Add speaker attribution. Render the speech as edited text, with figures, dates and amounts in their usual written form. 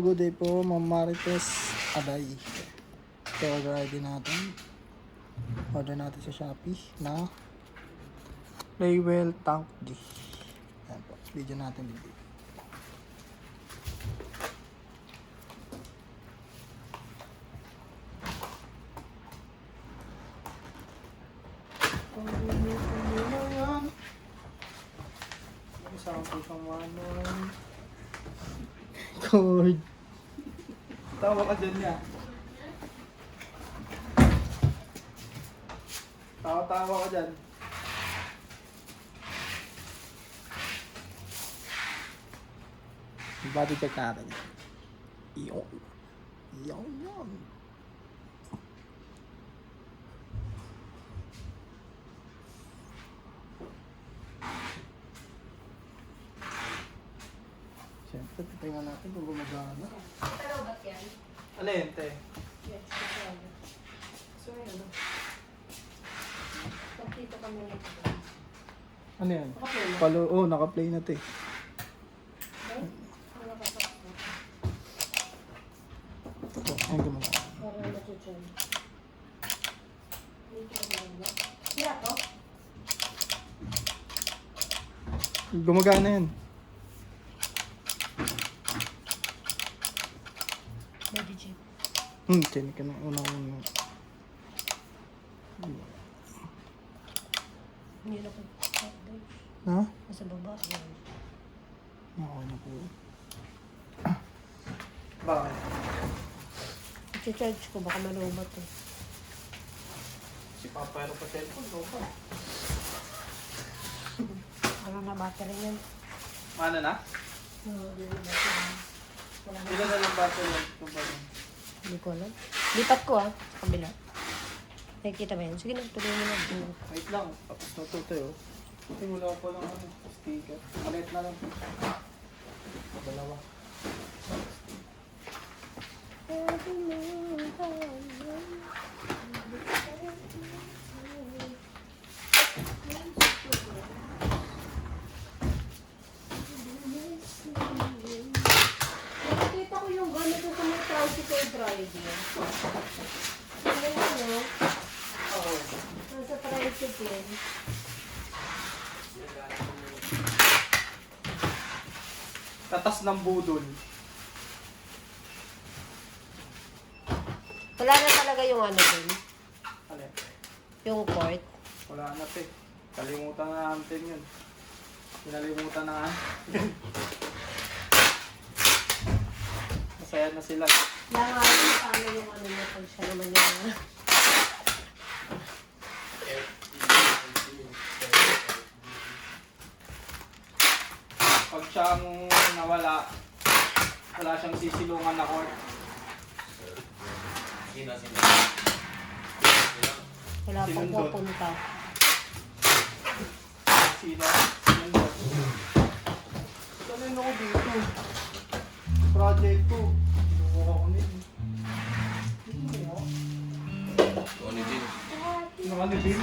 Speaker 1: Good day po, Ma'am Marites Aday. So, order natin sa Shopee na Playwell Tank G. Ayan po, video natin video. Isang po siyang manual. Cord. Tawa ka dyan niya. Tawa ka dyan. Body check natin. Iyon. Iyon. Siyempre, titingnan natin kung gumagana.
Speaker 2: Pero ba't yan?
Speaker 1: Alin, te?
Speaker 2: Yes, kasi so yun, ano? Pagkita ka muna ito.
Speaker 1: Ano yan?
Speaker 2: Naka-play na?
Speaker 1: Palo, oh, naka-play na te.
Speaker 2: Okay? Ano ka pa?
Speaker 1: Ito, ayun gumagana.
Speaker 2: Parang natutunan. Sira to?
Speaker 1: Gumagana yan.
Speaker 2: Body check.
Speaker 1: Tinig ka na unang.
Speaker 2: Hindi na ko.
Speaker 1: Ha?
Speaker 2: Nasa baba.
Speaker 1: Okay na po. Bakit?
Speaker 2: I-charge ko. Baka malubat eh.
Speaker 1: Si Papa ano pa cellphone, no pa.
Speaker 2: Ano na battery yan?
Speaker 1: Ano na?
Speaker 2: Hindi na battery. Wala na.
Speaker 1: Ilan na lang battery yan? Itong pa rin.
Speaker 2: Hindi ko alam. Lipat ko sa kabila. Nakikita ba yan? Sige, nagtuloy mo na.
Speaker 1: Wait lang, tapos na ito tayo. Kasi wala pa lang sticker. Malit na lang. Dalawa.
Speaker 2: Nakita ko yung ganito sa may tricycle driver. Ano?
Speaker 1: Oo.
Speaker 2: Nasa tricycle.
Speaker 1: Tatas ng budol.
Speaker 2: Wala na talaga yung ano dun.
Speaker 1: Alin?
Speaker 2: Yung port.
Speaker 1: Wala na te. Kalimutan na natin yun. Kinalimutan na nga. Masaya na sila.
Speaker 2: Langayin paano yung ano mo pag siya naman yung...
Speaker 1: Pag siyang nawala, wala siyang sisilungan na court.
Speaker 2: Wala pang
Speaker 1: Sinundot.
Speaker 2: pupunta.
Speaker 1: Sino? Sinundot. Talin ako dito. Project ko. Kinukuha ko nito.
Speaker 3: Tony Jim.
Speaker 1: Nakalibing.